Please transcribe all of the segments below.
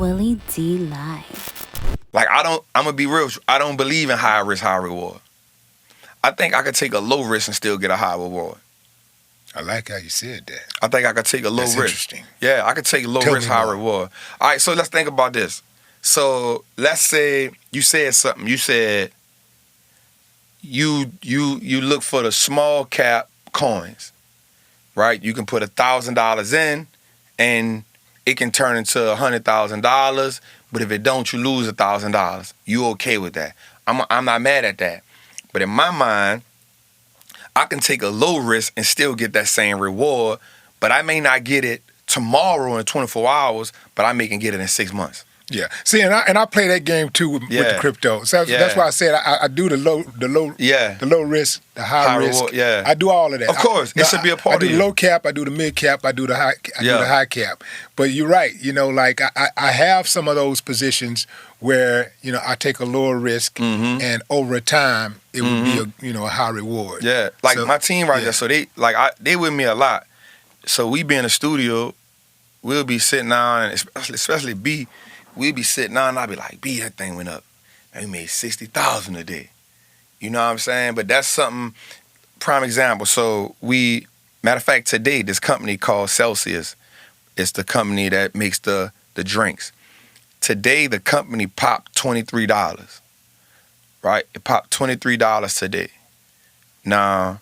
Willie D Live. Like, I'm going to be real. I don't believe in high risk, high reward. I think I could take a low risk and still get a high reward. I like how you said that. I think I could take a low That's risk. Interesting. Yeah, I could take low Tell risk, me high more. reward. All right, so let's think about this. So let's say you said something. You said you look for the small cap coins, right? You can put $1,000 in, and it can turn into $100,000. But if it don't, you lose $1,000. You okay with that? I'm not mad at that. But in my mind, I can take a low risk and still get that same reward, but I may not get it tomorrow in 24 hours, but I may can get it in 6 months. Yeah. See, and I play that game too with the crypto. So that's why I said I do the low risk, the high risk. Reward, yeah. I do all of that. Of course, it should be a part of I it. do the low cap, I do the mid cap, I do the high, do the high cap. But you're right. Like I have some of those positions where I take a lower risk, and over time it would be a high reward. Yeah, like my team right there. So they with me a lot. So we be in the studio, we'll be sitting down, and especially B. We'd be sitting down and I'd be like, B, that thing went up. And we made $60,000 a day. You know what I'm saying? But that's something, prime example. So matter of fact, today, this company called Celsius, it's the company that makes the drinks. Today, the company popped $23, right? It popped $23 today. Now,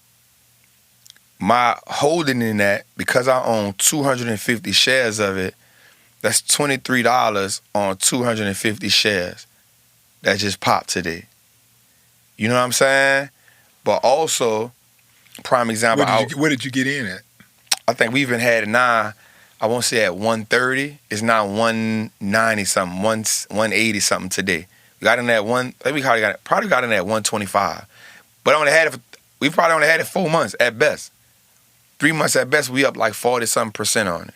my holding in that, because I own 250 shares of it, that's $23 on 250 shares that just popped today. You know what I'm saying? But also, prime example. Where did you get in at? I think we even had it now, I won't say at 130. It's now 190 something, 180 something today. We got in at probably got in at 125. But we probably only had it 4 months at best. 3 months at best, we up like 40-something% on it.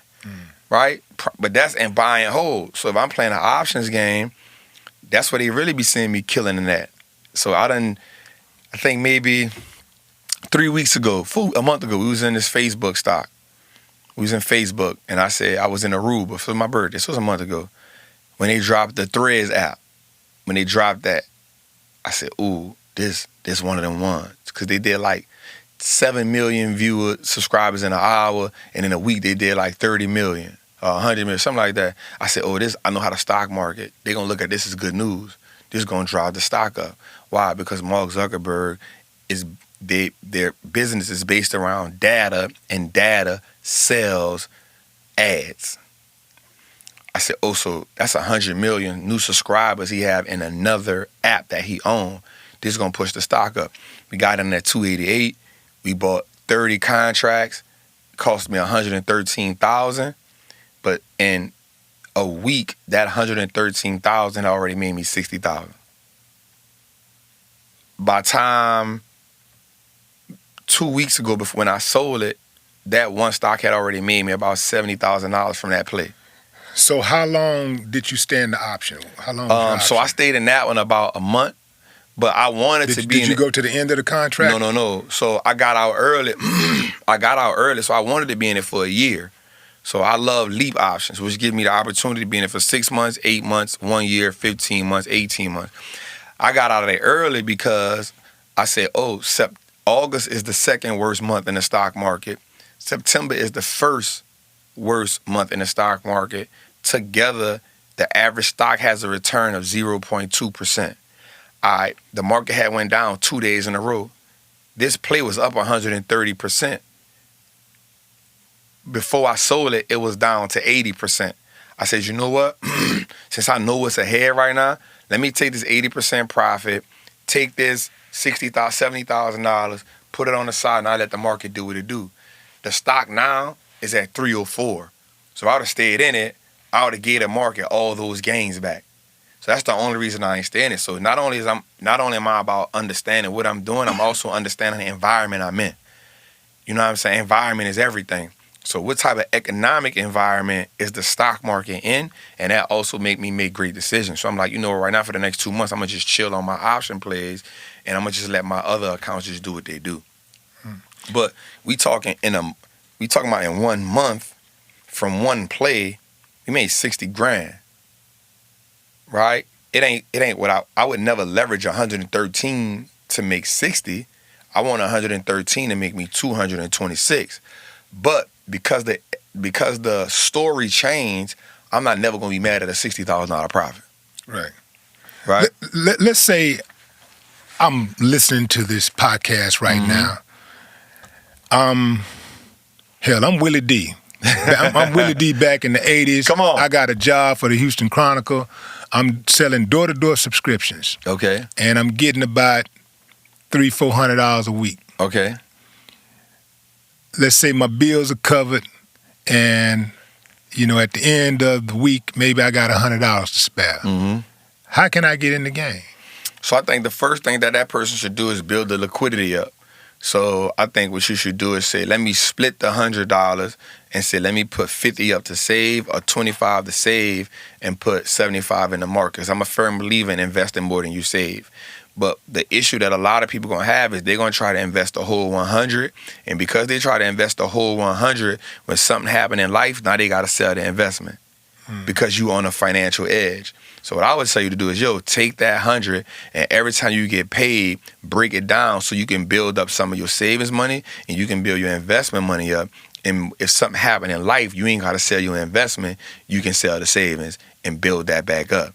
Right? But that's in buy and hold. So if I'm playing an options game, that's where they really be seeing me killing in that. So I think maybe 3 weeks ago, a month ago, we was in this Facebook stock. We was in Facebook, and I said I was in Aruba for my birthday. This was a month ago. When they dropped the Threads app, when they dropped that, I said, ooh, this one of them ones. Because they did like 7 million subscribers in an hour, and in a week they did like 30 million, 100 million, something like that. I said, I know how the stock market, they're going to look at this as good news. This is going to drive the stock up. Why? Because Mark Zuckerberg, their business is based around data, and data sells ads. I said, so that's 100 million new subscribers he have in another app that he owns. This is going to push the stock up. We got in at 288. We bought 30 contracts. It cost me $113,000. But in a week, that $113,000 already made me $60,000. By time 2 weeks ago, before when I sold it, that one stock had already made me about $70,000 from that play. So how long did you stay in the option? How long was your option? So I stayed in that one about a month. But I wanted to be. Did you go to the end of the contract? No. So I got out early. So I wanted to be in it for a year. So I love leap options, which give me the opportunity to be in it for 6 months, 8 months, 1 year, 15 months, 18 months. I got out of there early because I said, August is the second worst month in the stock market. September is the first worst month in the stock market. Together, the average stock has a return of 0.2%. The market had went down 2 days in a row. This play was up 130%. Before I sold it, it was down to 80%. I said, you know what? Since I know what's ahead right now, let me take this 80% profit, take this $60,000, $70,000, put it on the side, and I let the market do what it do. The stock now is at 304. So if I would have stayed in it, I would have gave the market all those gains back. So that's the only reason I ain't staying in it. So not only am I about understanding what I'm doing, I'm also understanding the environment I'm in. You know what I'm saying? Environment is everything. So what type of economic environment is the stock market in? And that also make me make great decisions. So I'm like, right now for the next 2 months, I'm going to just chill on my option plays, and I'm going to just let my other accounts just do what they do. But we talking about in 1 month, from one play, we made 60 grand. right? It ain't what I would never leverage 113 to make 60. I want 113 to make me 226. But because the story changed, I'm not never gonna be mad at a $60,000 profit. Right. Right. Let's say I'm listening to this podcast right now. Hell, I'm Willie D. I'm Willie D back in the 80s. Come on. I got a job for the Houston Chronicle. I'm selling door-to-door subscriptions. Okay. And I'm getting about $300-400 a week. Okay. Let's say my bills are covered, and at the end of the week, maybe I got $100 to spare. Mm-hmm. How can I get in the game? So I think the first thing that person should do is build the liquidity up. So I think what you should do is say, let me split the $100 and say, let me put 50 up to save or 25 to save and put 75 in the market. 'Cause I'm a firm believer in investing more than you save. But the issue that a lot of people going to have is they're going to try to invest the whole 100. And because they try to invest the whole 100, when something happen in life, now they got to sell the investment because you on a financial edge. So what I would tell you to do is, take that 100 and every time you get paid, break it down so you can build up some of your savings money and you can build your investment money up. And if something happen in life, you ain't got to sell your investment. You can sell the savings and build that back up.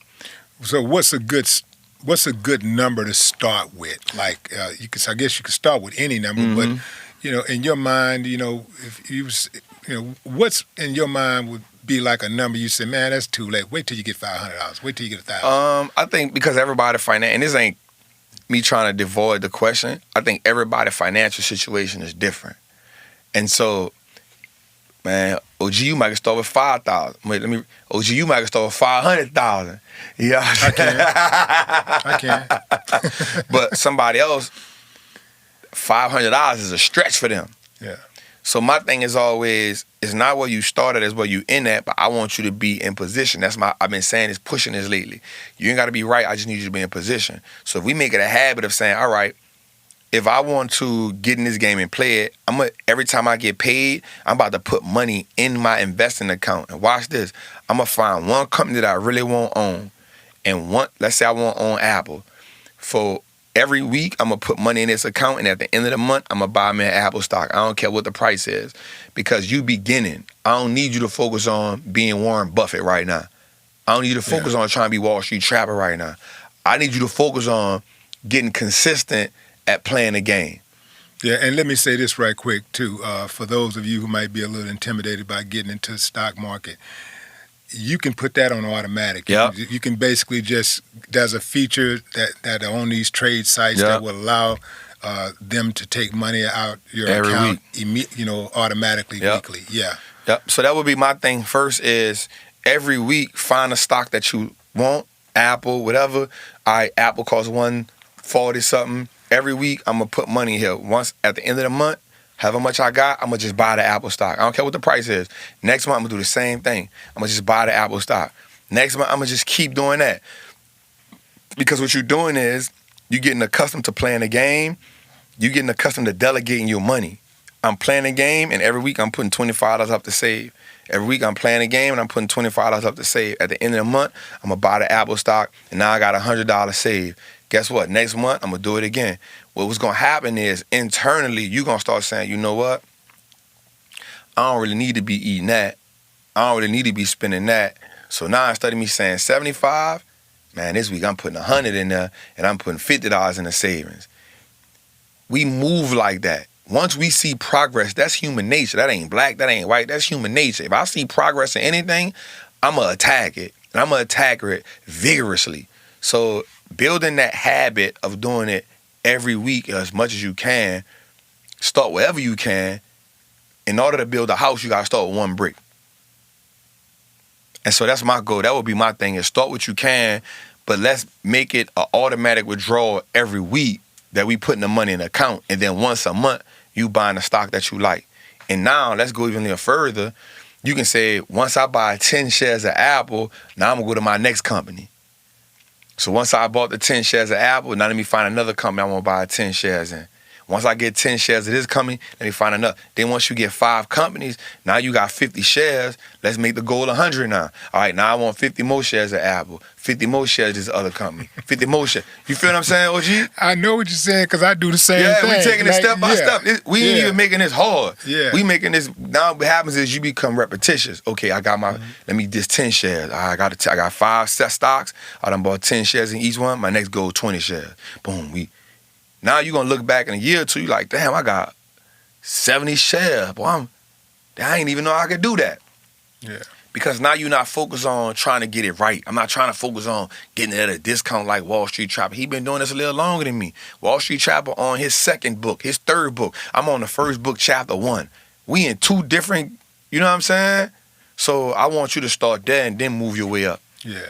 So what's a good number to start with? Like I guess you could start with any number, but in your mind, if you what's in your mind would be like a number you say, man, that's too late. Wait till you get $500. Wait till you get $1,000. I think because everybody and this ain't me trying to devoid the question. I think everybody's financial situation is different, and so, man, OG, you might start with 5,000. Wait, OG, you might start with 500,000. Yeah, I can. But somebody else, $500 is a stretch for them. Yeah. So my thing is always, it's not where you started, it's where you in at, but I want you to be in position. I've been saying this, pushing this lately. You ain't got to be right, I just need you to be in position. So if we make it a habit of saying, all right, if I want to get in this game and play it, every time I get paid, I'm about to put money in my investing account. And watch this, I'm going to find one company that I really want to own. And let's say I want to own Apple. For every week, I'm going to put money in this account, and at the end of the month, I'm going to buy me an Apple stock. I don't care what the price is, because you beginning. I don't need you to focus on being Warren Buffett right now. I don't need you to focus on trying to be Wall Street Trapper right now. I need you to focus on getting consistent at playing the game. Yeah, and let me say this right quick, too. For those of you who might be a little intimidated by getting into the stock market, you can put that on automatic. Yep. You can basically there's a feature that on these trade sites that will allow them to take money out your every account, week. Automatically weekly. Yeah. Yep. So that would be my thing first is every week find a stock that you want, Apple, whatever. All right, Apple costs $140 something. Every week I'm going to put money here. Once at the end of the month, however much I got, I'm going to just buy the Apple stock. I don't care what the price is. Next month, I'm going to do the same thing. I'm going to just buy the Apple stock. Next month, I'm going to just keep doing that. Because what you're doing is you're getting accustomed to playing the game. You're getting accustomed to delegating your money. I'm playing a game, and every week I'm putting $25 up to save. Every week I'm playing a game, and I'm putting $25 up to save. At the end of the month, I'm going to buy the Apple stock, and now I got $100 saved. Guess what? Next month, I'm going to do it again. What's going to happen is internally, you're going to start saying, you know what? I don't really need to be eating that. I don't really need to be spending that. So now instead of me saying 75, man, this week I'm putting 100 in there and I'm putting $50 in the savings. We move like that. Once we see progress, that's human nature. That ain't black, that ain't white, that's human nature. If I see progress in anything, I'm going to attack it. And I'm going to attack it vigorously. So building that habit of doing it every week as much as you can, start wherever you can. In order to build a house, you got to start with one brick. And so that's my goal. That would be my thing, is start what you can, but let's make it an automatic withdrawal every week that we putting the money in the account. And then once a month, you buying the stock that you like. And now, let's go even a little further. You can say, once I buy 10 shares of Apple, now I'm going to go to my next company. So once I bought the 10 shares of Apple, now let me find another company I want to buy 10 shares in. Once I get 10 shares of this company, let me find another. Then once you get 5 companies, now you got 50 shares. Let's make the goal 100 now. All right, now I want 50 more shares of Apple, 50 more shares of this other company, 50 more shares. You feel what I'm saying, OG? I know what you're saying because I do the same thing. Yeah, we taking it step by step. We ain't even making this hard. Yeah. We making this, now what happens is you become repetitious. Okay, I got my, let me just 10 shares. I got 5 set stocks. I done bought 10 shares in each one. My next goal, 20 shares. Boom, now you're going to look back in a year or two, you're like, damn, I got 70 shares. Boy, I ain't even know I could do that. Yeah. Because now you're not focused on trying to get it right. I'm not trying to focus on getting it at a discount like Wall Street Trapper. He been doing this a little longer than me. Wall Street Trapper on his second book, his third book. I'm on the first book, chapter 1. We in 2 different, you know what I'm saying? So I want you to start there and then move your way up. Yeah.